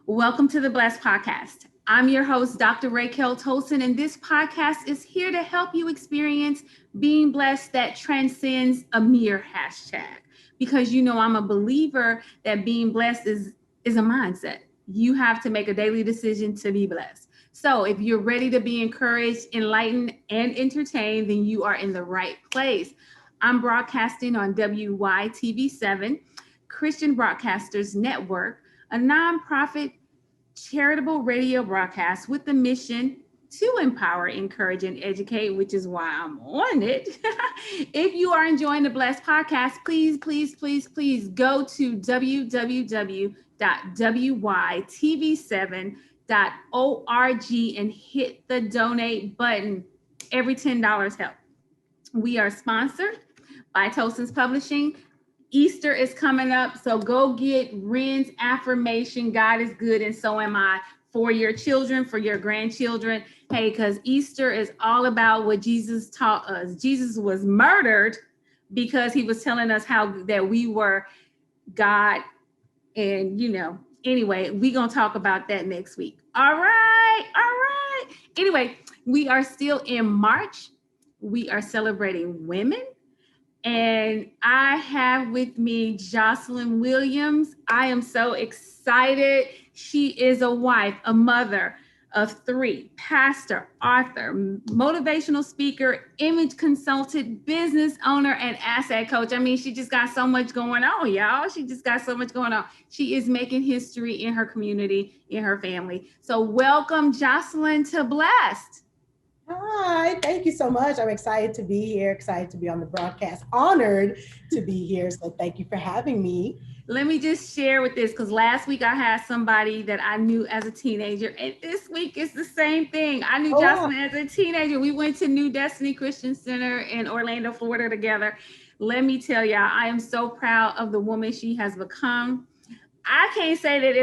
Welcome to the Blessed Podcast. I'm your host, Dr. Raquel Tolson, and this podcast is here to help you experience being blessed that transcends a mere hashtag. Because I'm a believer that being blessed is a mindset. You have to make a daily decision to be blessed. So if you're ready to be encouraged, enlightened, and entertained, then you are in the right place. I'm broadcasting on WYTV7, Christian Broadcasters Network, a nonprofit charitable radio broadcast with the mission to empower, encourage, and educate, which is why I'm on it. If you are enjoying the Blessed Podcast, please go to www.wytv7.org and hit the donate button. Every $10 helps. We are sponsored by Tolson's Publishing. Easter is coming up, so go get Ren's affirmation, God is good and so am I, for your children, for your grandchildren. Hey, because Easter is all about what Jesus taught us. Jesus was murdered because he was telling us how that we were God. And, anyway, we're going to talk about that next week. All right. Anyway, we are still in March. We are celebrating women. And I have with me Jocelyn Williams. I am so excited. She is a wife, a mother of 3, pastor, author, motivational speaker, image consultant, business owner, and asset coach. I mean, she just got so much going on, y'all. She just got so much going on. She is making history in her community, in her family. So welcome, Jocelyn, to Blessed. Hi, thank you so much. I'm excited to be here, excited to be on the broadcast, honored to be here. So thank you for having me. Let me just share with this, because last week I had somebody that I knew as a teenager, and this week it's the same thing. I knew Jocelyn as a teenager. We went to New Destiny Christian Center in Orlando, Florida together. Let me tell y'all, I am so proud of the woman she has become. I can't say that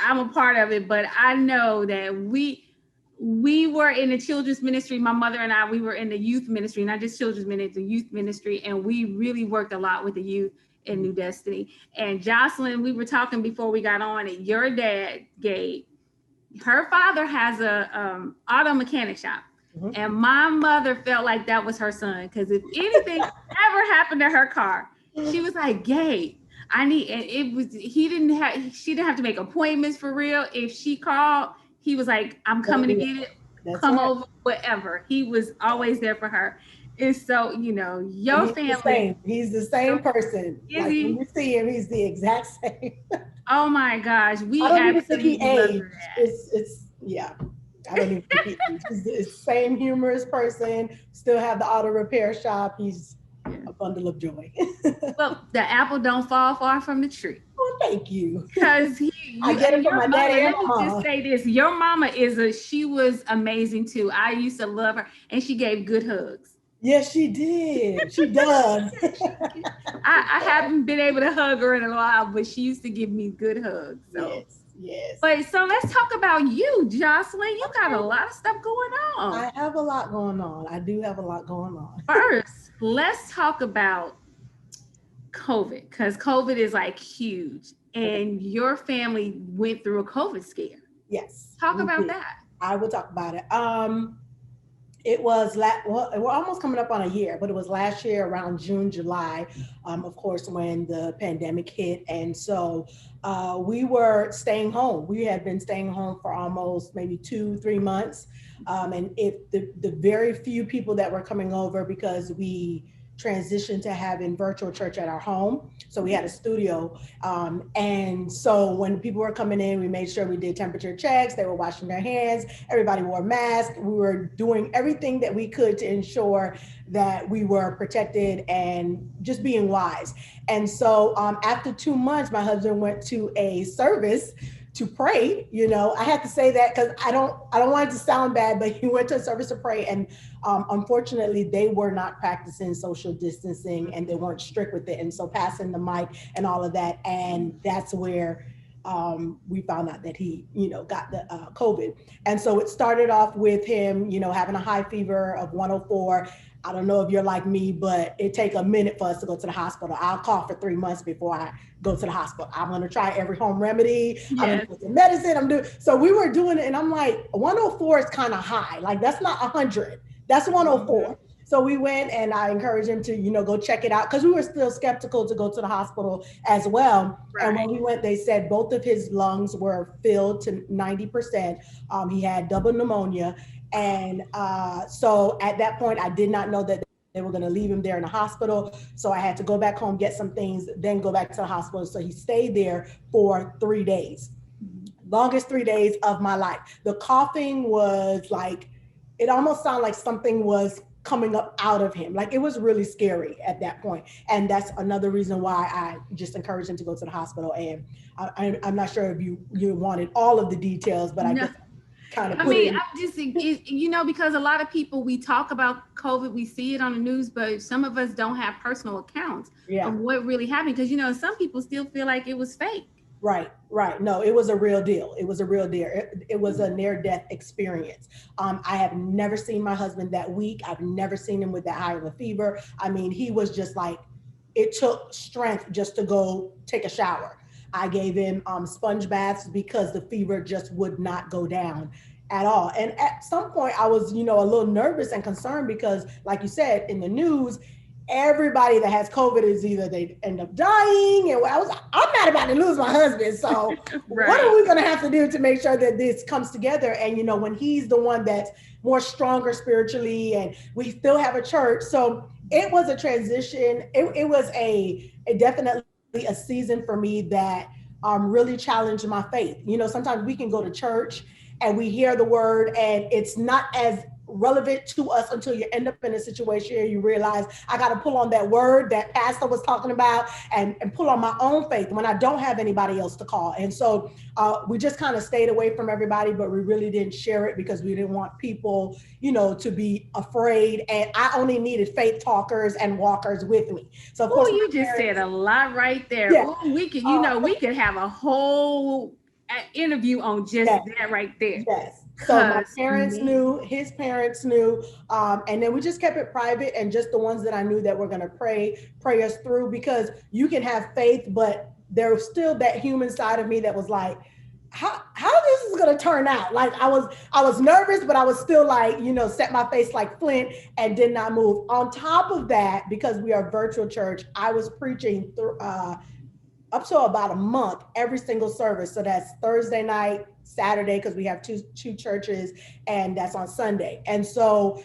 I'm a part of it, but I know that we were in the children's ministry. My mother and I, we were in the youth ministry, not just children's ministry, youth ministry. And we really worked a lot with the youth in New Destiny. And Jocelyn, we were talking before we got on it. Your dad, Gabe, her father has a auto mechanic shop. Mm-hmm. And my mother felt like that was her son. Because if anything ever happened to her car, she was like, Gabe, she didn't have to make appointments for real. If she called, he was like, I'm coming to get it. Come over, whatever. He was always there for her. And so, your family. He's the same person. Is he? When you see him, he's the exact same. Oh my gosh. We absolutely love that. I don't even think he aged. He's the same humorous person, still have the auto repair shop. He's a bundle of joy. Well, the apple don't fall far from the tree. Well, thank you. Because I get it from my daddy and mama. Let me just say this. Your mama she was amazing too. I used to love her, and she gave good hugs. Yes, she did. She does. I haven't been able to hug her in a while, but she used to give me good hugs. So. Yes. But so let's talk about you, Jocelyn. You got a lot of stuff going on. I have a lot going on. I do have a lot going on. First, let's talk about COVID, because COVID is like huge, and your family went through a COVID scare. Yes. Talk about that. I will talk about it. It was we're almost coming up on a year, but it was last year around June, July, of course, when the pandemic hit. And so we were staying home. We had been staying home for almost maybe 2-3 months. And the very few people that were coming over, because we transitioned to having virtual church at our home. So we had a studio. And so when people were coming in, we made sure we did temperature checks. They were washing their hands. Everybody wore masks. We were doing everything that we could to ensure that we were protected and just being wise. And so after 2 months, my husband went to a service to pray. I had to say that because I don't want it to sound bad, but he went to a service to pray, and unfortunately they were not practicing social distancing and they weren't strict with it, and so passing the mic and all of that, and that's where we found out that he, got the COVID. And so it started off with him, having a high fever of 104. I don't know if you're like me, but it take a minute for us to go to the hospital. I'll cough for 3 months before I go to the hospital. I'm going to try every home remedy. I'm going to Yes. put the medicine. I'm doing. So we were doing it, and I'm like, 104 is kind of high. Like that's not 100. That's Mhm. 104. So we went, and I encouraged him to, go check it out because we were still skeptical to go to the hospital as well. And when Right. we went, they said both of his lungs were filled to 90%. He had double pneumonia. And so at that point, I did not know that they were going to leave him there in the hospital. So I had to go back home, get some things, then go back to the hospital. So he stayed there for 3 days, longest 3 days of my life. The coughing was like, it almost sounded like something was coming up out of him. Like it was really scary at that point. And that's another reason why I just encouraged him to go to the hospital. And I'm not sure if you wanted all of the details, but I No, just kind of I put it mean, in. I'm just, because a lot of people, we talk about COVID, we see it on the news, but some of us don't have personal accounts Yeah. of what really happened. Because, some people still feel like it was fake. Right, right. No, it was a real deal. It was a real deal. It was a near death experience. I have never seen my husband that weak. I've never seen him with that high of a fever. I mean, he was just like, it took strength just to go take a shower. I gave him sponge baths because the fever just would not go down at all. And at some point, I was, a little nervous and concerned because, like you said, in the news, everybody that has COVID is either they end up dying, and I'm not about to lose my husband. So what are Right. we going to have to do to make sure that this comes together? And when he's the one that's more stronger spiritually, and we still have a church, so it was a transition. It was a definitely a season for me that really challenged my faith. Sometimes we can go to church and we hear the word, and it's not as relevant to us until you end up in a situation and you realize I got to pull on that word that pastor was talking about, and pull on my own faith when I don't have anybody else to call. And so we just kind of stayed away from everybody, but we really didn't share it because we didn't want people, to be afraid. And I only needed faith talkers and walkers with me. So of course Oh, my you just said parents, a lot right there. yeah, Oh, we could, uh, we could have a whole interview on just yeah. that right there. Yes. So my Cause parents me, knew, his parents knew, and then we just kept it private, and just the ones that I knew that were going to pray us through, because you can have faith, but there was still that human side of me that was like, how this is going to turn out. Like I was nervous, but I was still like, set my face like flint and did not move. On top of that, because we are a virtual church, I was preaching through up to about a month, every single service. So that's Thursday night, Saturday, because we have two churches, and that's on Sunday. And so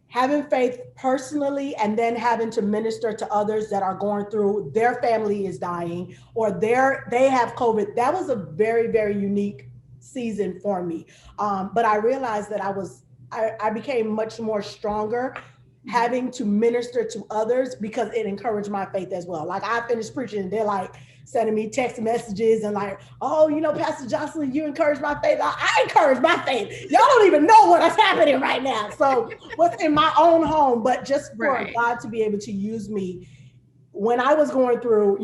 having faith personally, and then having to minister to others that are going through, their family is dying, or they have COVID, that was a very, very unique season for me. But I realized that I became much more stronger having to minister to others, because it encouraged my faith as well. Like I finished preaching, and they're like sending me text messages and like, oh, Pastor Jocelyn, you encouraged my faith. I encouraged my faith. Y'all don't even know what is happening right now. So what's in my own home, but just for right. God to be able to use me when I was going through,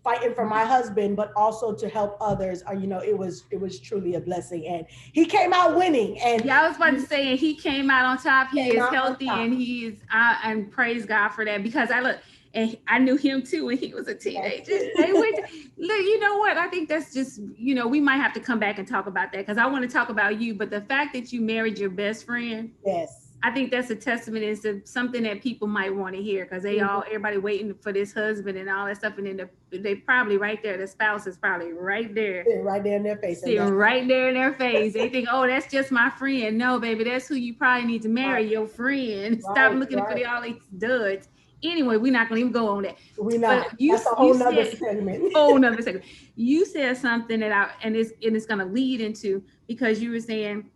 fighting for my husband, but also to help others, it was truly a blessing. And he came out winning, and Yeah, I was about to he say, and he came out on top. He came is out on healthy, and top. he is, and praise God for that, because I look, and I knew him too when he was a teenager. They Yes. went, look, you know what? I think that's just, we might have to come back and talk about that, because I want to talk about you. But the fact that you married your best friend, Yes. I think that's a testament. Is to something that people might want to hear, because Mhm. everybody waiting for this husband and all that stuff, and then they probably right there. The spouse is probably right there, Sitting right there in their face, and sitting that's right there in their face. They think, oh, that's just my friend. No, baby, that's who you probably need to right, marry, your friend. Stop right, looking for right. all these duds. Anyway, we're not gonna even go on that. We But not. you That's a you whole nother said, segment. oh no, second. You said something that it's gonna lead into, because you were saying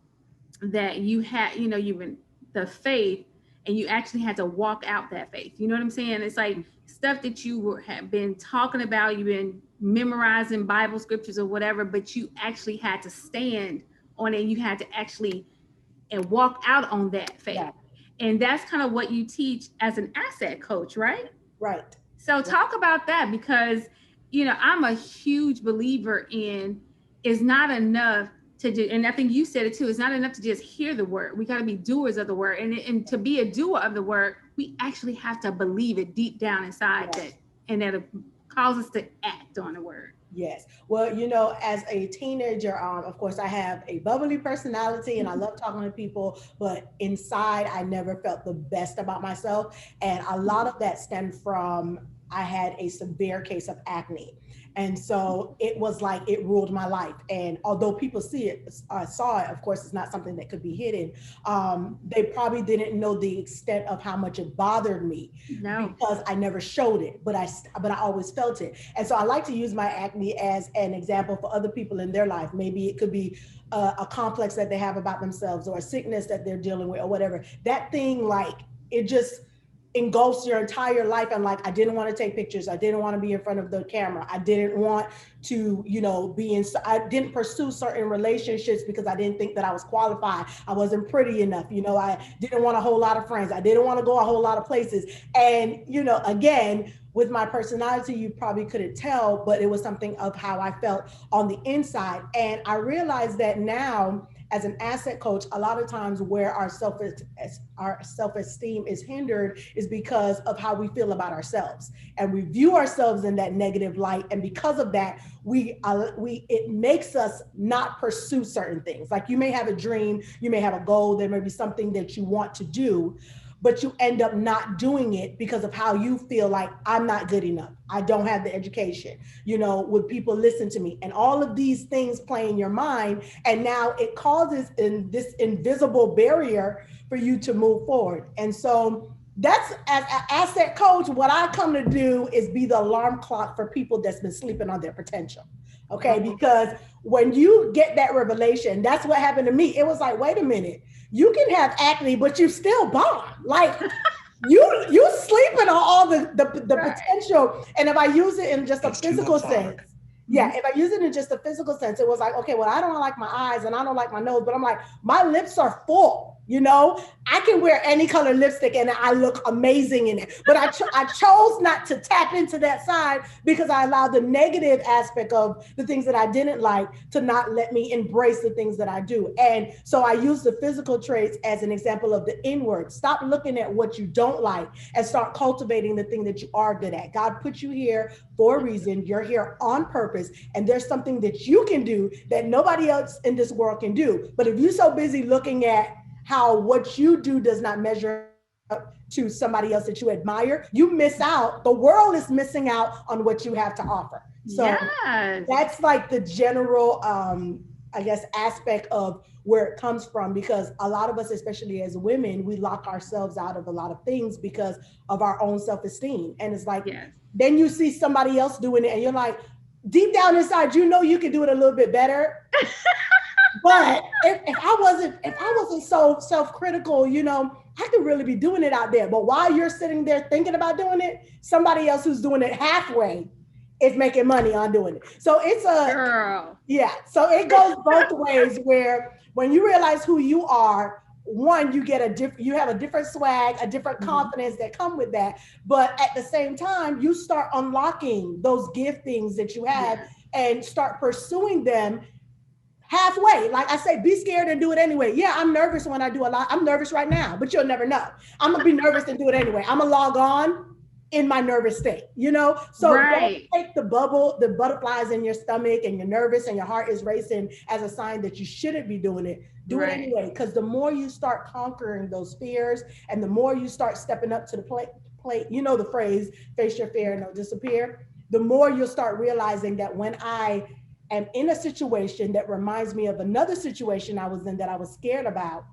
that you had, you've been the faith, and you actually had to walk out that faith. You know what I'm saying? It's like stuff that have been talking about, you've been memorizing Bible scriptures or whatever, but you actually had to stand on it. You had to actually and walk out on that faith. Right, And that's kind of what you teach as an asset coach, right? right. So talk about that, because I'm a huge believer in it's not enough to do, and I think you said it too, it's not enough to just hear the word. We got to be doers of the word. And to be a doer of the word, we actually have to believe it deep down inside Yes. that, and that it causes us to act on the word. Yes. Well, as a teenager, of course, I have a bubbly personality and I love talking to people, but inside, I never felt the best about myself. And a lot of that stemmed from I had a severe case of acne. And so it was like it ruled my life. And although people saw it, of course, it's not something that could be hidden. They probably didn't know the extent of how much it bothered me No. because I never showed it, but I always felt it. And so I like to use my acne as an example for other people in their life. Maybe it could be a complex that they have about themselves or a sickness that they're dealing with or whatever. That thing, like, it just engulfs your entire life. And like, I didn't want to take pictures. I didn't want to be in front of the camera. I didn't want to, I didn't pursue certain relationships because I didn't think that I was qualified. I wasn't pretty enough. I didn't want a whole lot of friends. I didn't want to go a whole lot of places. And, again, with my personality, you probably couldn't tell, but it was something of how I felt on the inside. And I realized that now, as an asset coach, a lot of times where our self-esteem is hindered is because of how we feel about ourselves, and we view ourselves in that negative light. And because of that, it makes us not pursue certain things. Like, you may have a dream, you may have a goal, there may be something that you want to do, but you end up not doing it because of how you feel like, I'm not good enough. I don't have the education. Would people listen to me? And all of these things play in your mind. And now it causes this invisible barrier for you to move forward. And so that's, as an asset coach, what I come to do is be the alarm clock for people that's been sleeping on their potential. Okay. Because when you get that revelation, that's what happened to me. It was like, wait a minute, you can have acne, but you still bomb. Like, you sleeping on all the Right. potential. And if I use it in just a physical sense, if I use it in just a physical sense, it was like, okay, well, I don't like my eyes and I don't like my nose, but I'm like, my lips are full. I can wear any color lipstick and I look amazing in it. But I chose not to tap into that side because I allowed the negative aspect of the things that I didn't like to not let me embrace the things that I do. And so I use the physical traits as an example of the inward. Stop looking at what you don't like and start cultivating the thing that you are good at. God put you here for a reason. You're here on purpose. And there's something that you can do that nobody else in this world can do. But if you're so busy looking at how what you do does not measure up to somebody else that you admire, you miss out. The world is missing out on what you have to offer. So Yes. that's like the general, I guess, aspect of where it comes from, because a lot of us, especially as women, we lock ourselves out of a lot of things because of our own self-esteem. And it's like, Yes. then you see somebody else doing it and you're like, deep down inside, you can do it a little bit better. But if I wasn't so self-critical, I could really be doing it out there. But while you're sitting there thinking about doing it, somebody else who's doing it halfway is making money on doing it. So it's Girl. so it goes both ways, where when you realize who you are, one, you have a different swag, a different confidence that come with that. But at the same time, you start unlocking those giftings that you have and start pursuing them halfway. Like I say, be scared and do it anyway. Yeah, I'm nervous when I do a lot. I'm nervous right now, but you'll never know. I'm gonna be nervous and do it anyway. I'm gonna log on in my nervous state, So don't take the butterflies in your stomach and you're nervous and your heart is racing as a sign that you shouldn't be doing it. Do it anyway, because the more you start conquering those fears and the more you start stepping up to the plate, the phrase, face your fear and it'll disappear, the more you'll start realizing that when I am in a situation that reminds me of another situation I was in that I was scared about,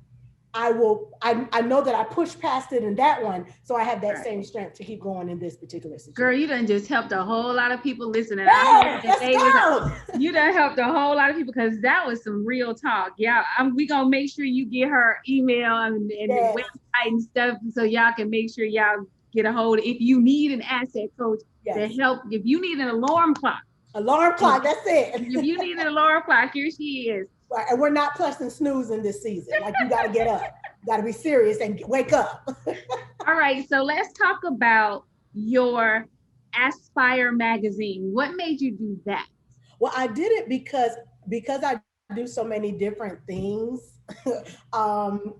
I know that I pushed past it in that one. So I have that same strength to keep going in this particular situation. Girl, you done just helped a whole lot of people listening. You done helped a whole lot of people, because that was some real talk. Yeah, we gonna make sure you get her email and the website and stuff, so y'all can make sure y'all get a hold. If you need an asset coach to help, if you need an alarm clock, that's it. If you need an alarm clock, here she is. Right, and we're not pressing snooze in this season. Like, you got to get up, got to be serious and wake up. All right, so let's talk about your Aspire magazine. What made you do that? Well, I did it because I do so many different things. um,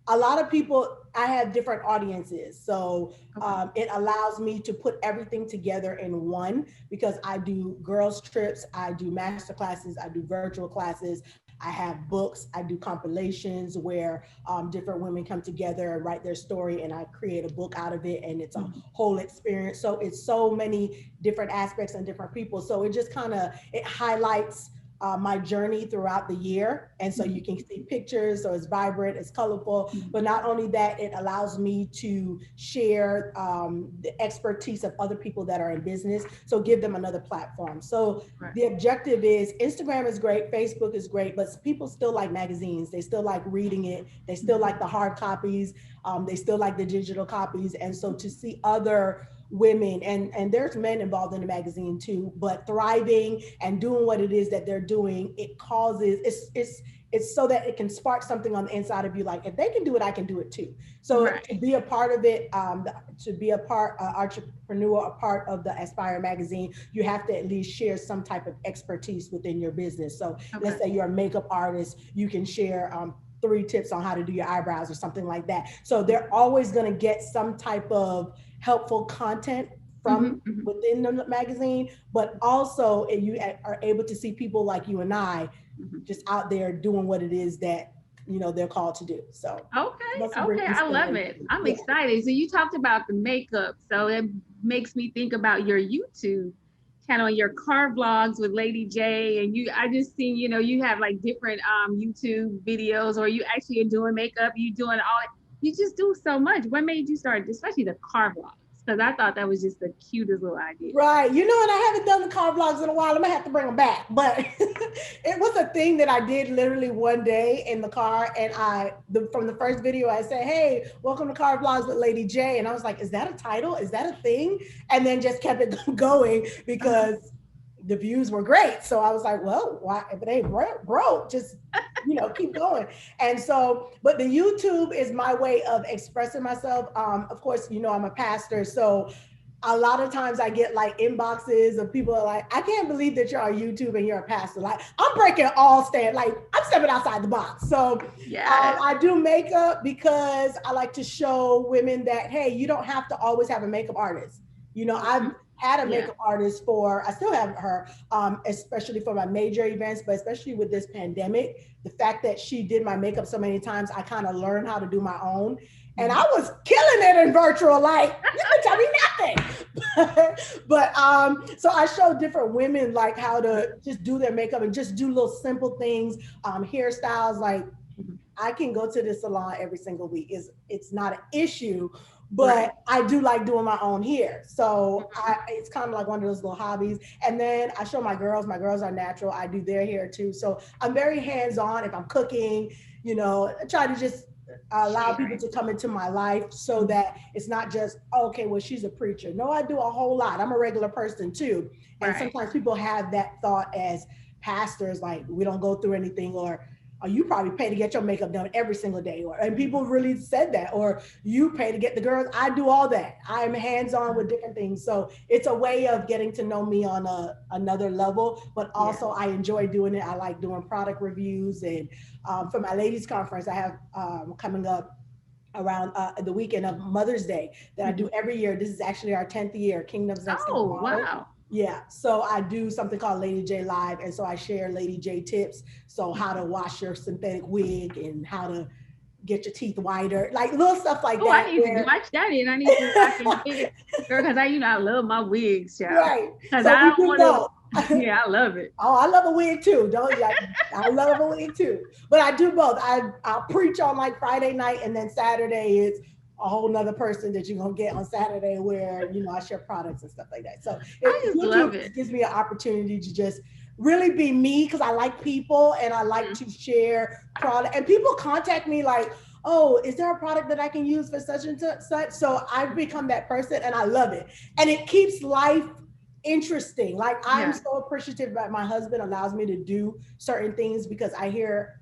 a lot of people, I have different audiences, so Okay. it allows me to put everything together in one because I do girls trips, I do master classes, I do virtual classes, I have books, I do compilations where different women come together and write their story, and I create a book out of it, and it's a Mhm. whole experience. So it's so many different aspects and different people. So it just kind of it highlights my journey throughout the year. And so you Mhm. can see pictures, so it's vibrant, it's colorful. Mhm. But not only that, it allows me to share the expertise of other people that are in business. So give them another platform. So Right. the objective is Instagram is great, Facebook is great, but people still like magazines. They still like reading it. They still Mhm. like the hard copies. They still like the digital copies. And so to see other women and there's men involved in the magazine too, but thriving and doing what it is that they're doing, it causes it's so that it can spark something on the inside of you, like if they can do it, I can do it too. So to Right. be a part of it, to be a part entrepreneur, a part of the Aspire magazine, you have to at least share some type of expertise within your business. So let's Okay. say you're a makeup artist, you can share 3 tips on how to do your eyebrows or something like that. So they're always going to get some type of helpful content from Mhm. Mhm. within the magazine, but also you are able to see people like you and I Mhm. just out there doing what it is that they're called to do. So Okay, that's to bring okay, I love it. inspiration. I'm Yeah. excited. So you talked about the makeup, so it makes me think about your YouTube channel and your car vlogs with Lady J. And I just seen, you have like different YouTube videos, or you actually are doing makeup, you doing all. You just do so much. What made you start, especially the car vlogs? Because I thought that was just the cutest little idea. Right. And I haven't done the car vlogs in a while. I'm gonna have to bring them back. But it was a thing that I did literally one day in the car. And from the first video, I said, "Hey, welcome to Car Vlogs with Lady J." And I was like, "Is that a title? Is that a thing?" And then just kept it going Uh-huh. because the views were great. So I was like, "Well, why if it ain't broke, just keep going." And so, but the YouTube is my way of expressing myself. Of course, I'm a pastor, so a lot of times I get like inboxes of people are like, "I can't believe that you're on YouTube and you're a pastor." Like I'm breaking all stand, like I'm stepping outside the box. So Yes. I do makeup because I like to show women that, hey, you don't have to always have a makeup artist. I've Mhm. had a Yeah. makeup artist I still have her, especially for my major events, but especially with this pandemic, the fact that she did my makeup so many times, I kind of learned how to do my own. And I Mhm. was killing it in virtual, like, you can tell me nothing. But so I show different women like how to just do their makeup and just do little simple things, hairstyles. Like Mhm. I can go to the salon every single week. It's not an issue, but Right. I do like doing my own hair. So Mhm. it's kind of like one of those little hobbies. And then I show my girls. My girls are natural. I do their hair too. So I'm very hands on. If I'm cooking, I try to just allow people Sharing. to come into my life so Mhm. that it's not just, "Oh, okay, well, she's a preacher." No, I do a whole lot. I'm a regular person too. And Right. sometimes people have that thought as pastors, like we don't go through anything, or you probably pay to get your makeup done every single day, and people really said that, or you pay to get the girls. I do all that. I'm hands-on with different things. So it's a way of getting to know me on another level, but Yeah. also I enjoy doing it. I like doing product reviews. And for my ladies conference I have coming up around the weekend of Mother's Day that I do Mhm. every year. This is actually our 10th year, Kingdom's Next Top Oh, Model. wow. Yeah, so I do something called Lady J Live, and so I share Lady J tips. So how to wash your synthetic wig and how to get your teeth whiter, like little stuff like Oh, I that. need to Where watch that in. I need to watch and get it, girl, because I love my wigs, child. right, Because so I we don't do want to. both. Yeah, I love it. Oh, I love a wig too. Don't like I love a wig too. But I do both. I'll preach on like Friday night, and then Saturday is a whole nother person that you're gonna get on Saturday where I share products and stuff like that. So I just YouTube love it. just gives me an opportunity to just really be me because I like people and I like Mhm. to share product. And people contact me like, "Oh, is there a product that I can use for such and such?" So I've become that person and I love it. And it keeps life interesting. Like I'm Yeah. so appreciative that my husband allows me to do certain things because I hear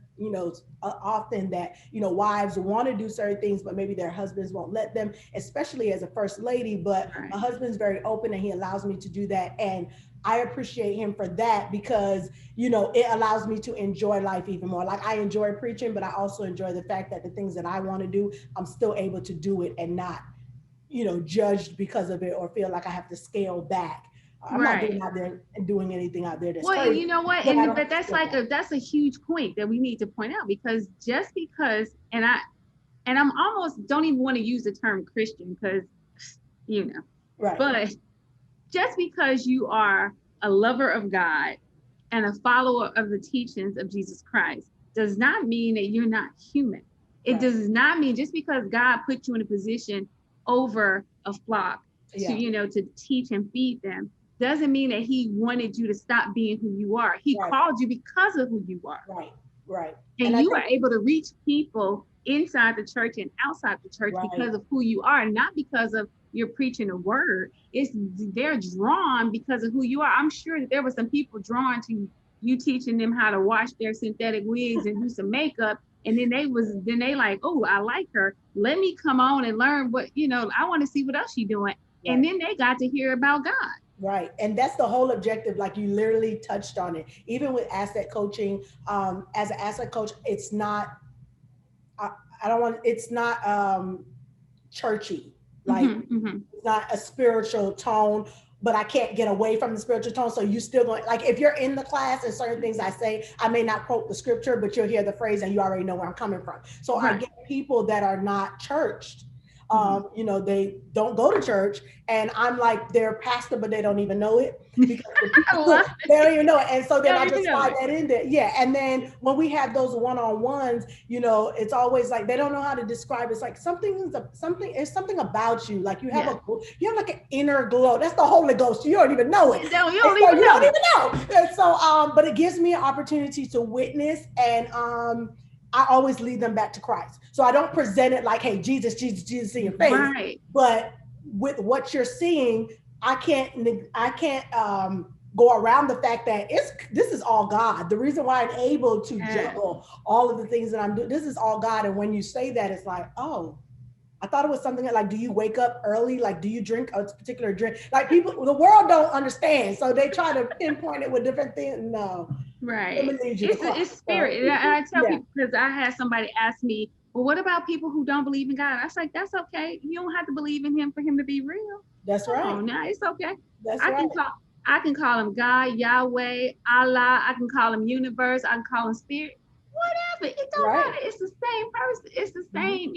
often that, wives want to do certain things, but maybe their husbands won't let them, especially as a first lady. But Right. my husband's very open and he allows me to do that. And I appreciate him for that because, it allows me to enjoy life even more. Like I enjoy preaching, but I also enjoy the fact that the things that I want to do, I'm still able to do it and not, judged because of it or feel like I have to scale back. I'm not Right. doing out there and doing anything out there that's Well, and crazy, you know what? but I And don't but have to that's scale like back. that's a huge point that we need to point out, because just because, and I'm almost don't even want to use the term Christian because, you know, Right. but just because you are a lover of God and a follower of the teachings of Jesus Christ does not mean that you're not human. It Right. does not mean just because God put you in a position over a flock to, Yeah. to teach and feed them, doesn't mean that he wanted you to stop being who you are. He Right. called you because of who you are. Right. Right. And And I you are think, able to reach people inside the church and outside the church right. because of who you are, not because of you're preaching a word. It's they're drawn because of who you are. I'm sure that there were some people drawn to you teaching them how to wash their synthetic wigs and do some makeup. And then they like, oh, I like her. Let me come on and learn I want to see what else she's doing. And Right. then they got to hear about God. Right. And that's the whole objective. Like you literally touched on it. Even with asset coaching, as an asset coach, it's not, I, I don't want, it's not churchy. Like Mm-hmm, mm-hmm. it's not a spiritual tone, but I can't get away from the spiritual tone. So you still going, like if you're in the class and certain things I say, I may not quote the scripture, but you'll hear the phrase and you already know where I'm coming from. So I Right. get people that are not churched. Mm-hmm. They don't go to church, and I'm like their pastor, but they don't even know it because the I people love they don't even know it. And so you then don't I even just know slide it. that in there. Yeah. And then when we have those one-on-ones, it's always like they don't know how to describe. It's like it's something about you. Like Yeah. you have like an inner glow. That's the Holy Ghost. You don't even know it. You don't And so even you don't know it. even know. And so but it gives me an opportunity to witness, and I always lead them back to Christ. So I don't present it like, hey, Jesus, Jesus, Jesus in your face. Right. But with what you're seeing, I can't go around the fact that this is all God. The reason why I'm able to Yes. juggle all of the things that I'm doing, this is all God. And when you say that, it's like, oh, I thought it was something like, do you wake up early? Like, do you drink a particular drink? Like people, the world don't understand. So they try to pinpoint it with different things. No, let me Right. lead you to It's Christ. So spirit. And I tell yeah, people, because I had somebody ask me, well, what about people who don't believe in God? I was like, that's okay. You don't have to believe in him for him to be real. that's Come right. on now, it's okay. That's I right. can call I can call him God, Yahweh, Allah. I can call him universe. I can call him spirit. Whatever. It don't Right. matter. It's the same person. It's the Mhm. same.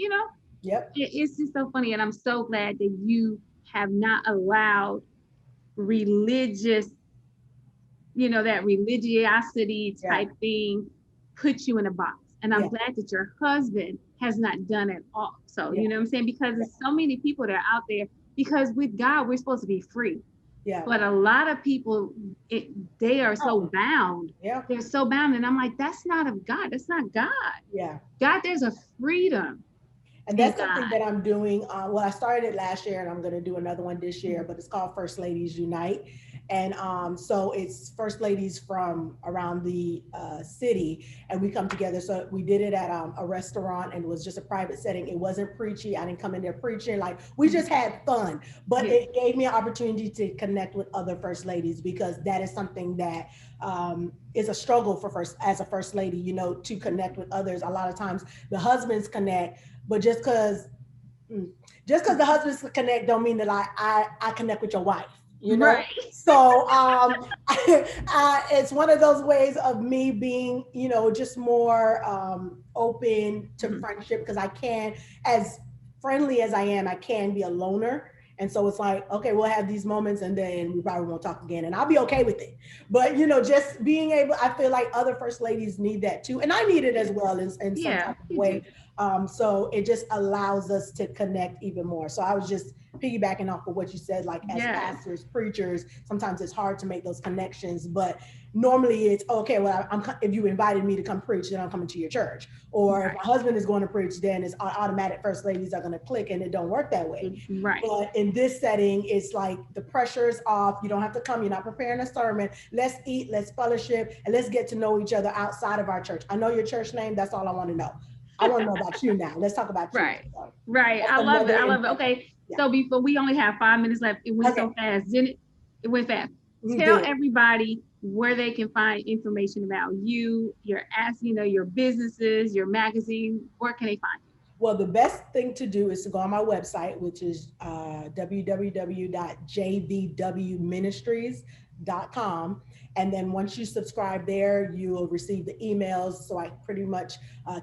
Yep. It's just so funny. And I'm so glad that you have not allowed religious that religiosity Yeah. type thing put you in a box. And I'm Yeah. glad that your husband has not done it all. So, Yeah. you know what I'm saying? Because Yeah. there's so many people that are out there, because with God, we're supposed to be free. Yeah. But a lot of people, they are so Oh, bound. yeah. They're so bound. And I'm like, that's not of God. That's not God. Yeah. God, there's a freedom And in that's something God. that I'm doing. Well, I started it last year and I'm going to do another one this year, Mhm. but it's called First Ladies Unite. And so it's first ladies from around the city, and we come together. So we did it at a restaurant, and it was just a private setting. It wasn't preachy. I didn't come in there preaching. Like we just had fun, but Yeah. it gave me an opportunity to connect with other first ladies, because that is something that is a struggle for as a first lady, to connect with others. A lot of times the husbands connect, but just because the husbands connect don't mean that I connect with your wife, Right. so it's one of those ways of me being, just more open to Mhm. friendship, because I can, as friendly as I am, I can be a loner. And so it's like, okay, we'll have these moments and then we probably won't talk again. And I'll be okay with it. But, just being able, I feel like other first ladies need that too. And I need it as Yeah. well in some Yeah, type of you do. way. So it just allows us to connect even more. So I was just piggybacking off of what you said, like as Yes. pastors, preachers, sometimes it's hard to make those connections, but normally it's okay. Well, if you invited me to come preach, then I'm coming to your church. Or Right. if my husband is going to preach, then it's automatic first ladies are going to click, and it don't work that way. Right. But in this setting, it's like the pressure is off. You don't have to come. You're not preparing a sermon. Let's eat, let's fellowship, and let's get to know each other outside of our church. I know your church name. That's all I want to know. I want to know about you now. Let's talk about you. Right. So, Right. I love it. I love it. Okay. Yeah. So before we only have 5 minutes left, it went so fast, didn't it? It went fast. Tell everybody where they can find information about you, your your businesses, your magazine. Where can they find you? Well, the best thing to do is to go on my website, which is www.jvwministries.com. And then once you subscribe there, you will receive the emails. So I pretty much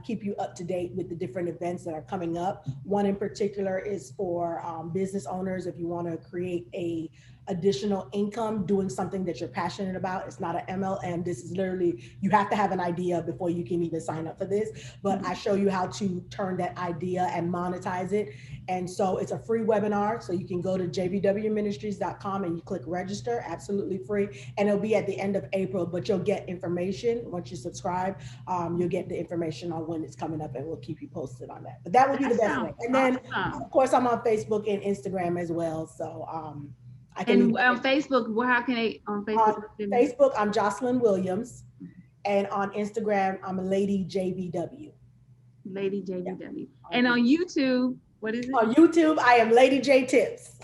keep you up to date with the different events that are coming up. One in particular is for business owners. If you want to create a additional income doing something that you're passionate about. It's not an MLM. This is literally, you have to have an idea before you can even sign up for this. But I show you how to turn that idea and monetize it. And so it's a free webinar. So you can go to jvwministries.com and you click register, absolutely free. And it'll be at the end of April, but you'll get information once you subscribe. You'll get the information on when it's coming up, and we'll keep you posted on that. But that would be the best way. And then of course I'm on Facebook and Instagram as well. So I can. And on Facebook, how can they on Facebook? On Facebook, I'm Jocelyn Williams, and on Instagram, I'm Lady JVW. Lady JVW. Yeah. And on YouTube, what is it? On YouTube, I am Lady J Tips.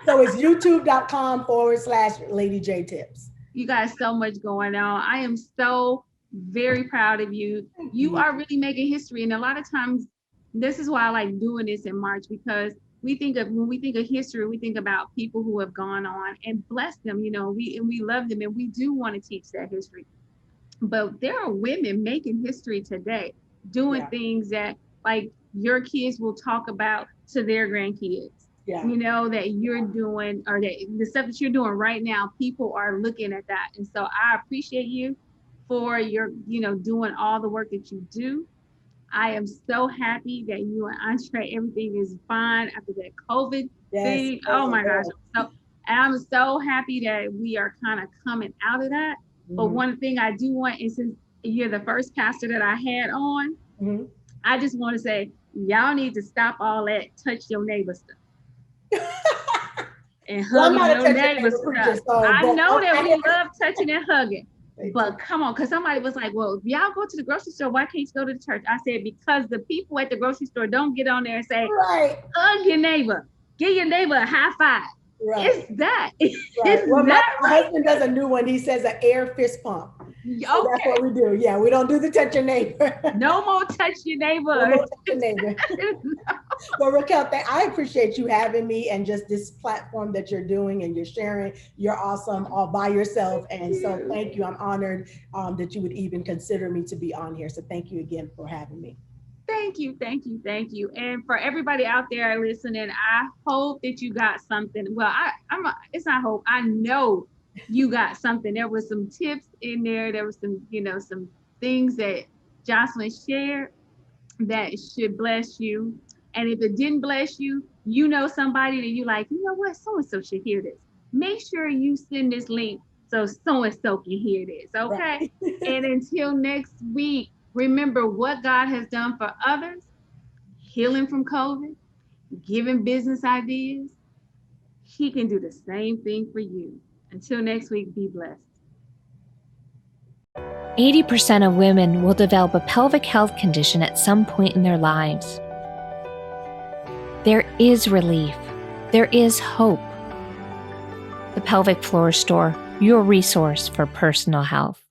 So it's youtube.com/Lady J Tips. You got so much going on. I am so very proud of you. You are really making history. And a lot of times, this is why I like doing this in March, because when we think of history, we think about people who have gone on and bless them, we love them, and we do want to teach that history. But there are women making history today, doing things that like your kids will talk about to their grandkids. Yeah. That you're doing, or that the stuff that you're doing right now, people are looking at that. And so I appreciate you for your, doing all the work that you do. I am so happy that you and Andre, everything is fine after that COVID thing. Oh my gosh. So I'm so happy that we are kind of coming out of that. But one thing I do want is, since you're the first pastor that I had on, I just want to say, y'all need to stop all that touch your neighbor stuff. And hugging your neighbor stuff. I know that we love touching and hugging. But come on, because somebody was like, well, if y'all go to the grocery store, why can't you go to the church? I said, because the people at the grocery store don't get on there and say, hug your neighbor, give your neighbor a high five. Right. It's that. It's well, that my husband does a new one. He says an air fist pump. So that's what we do. Yeah, we don't do the touch your neighbor. No more touch your neighbor. No more touch your neighbor. Well, Raquel, I appreciate you having me, and just this platform that you're doing and you're sharing. You're awesome all by yourself. And so thank you. I'm honored that you would even consider me to be on here. So thank you again for having me. Thank you. And for everybody out there listening, I hope that you got something. Well, it's not hope. I know you got something. There was some tips in there. There was some, some things that Jocelyn shared that should bless you. And if it didn't bless you, somebody that you like, what, so-and-so should hear this. Make sure you send this link so so-and-so can hear this, okay? Right. And until next week, remember what God has done for others, healing from COVID, giving business ideas. He can do the same thing for you. Until next week, be blessed. 80% of women will develop a pelvic health condition at some point in their lives. There is relief. There is hope. The Pelvic Floor Store, your resource for personal health.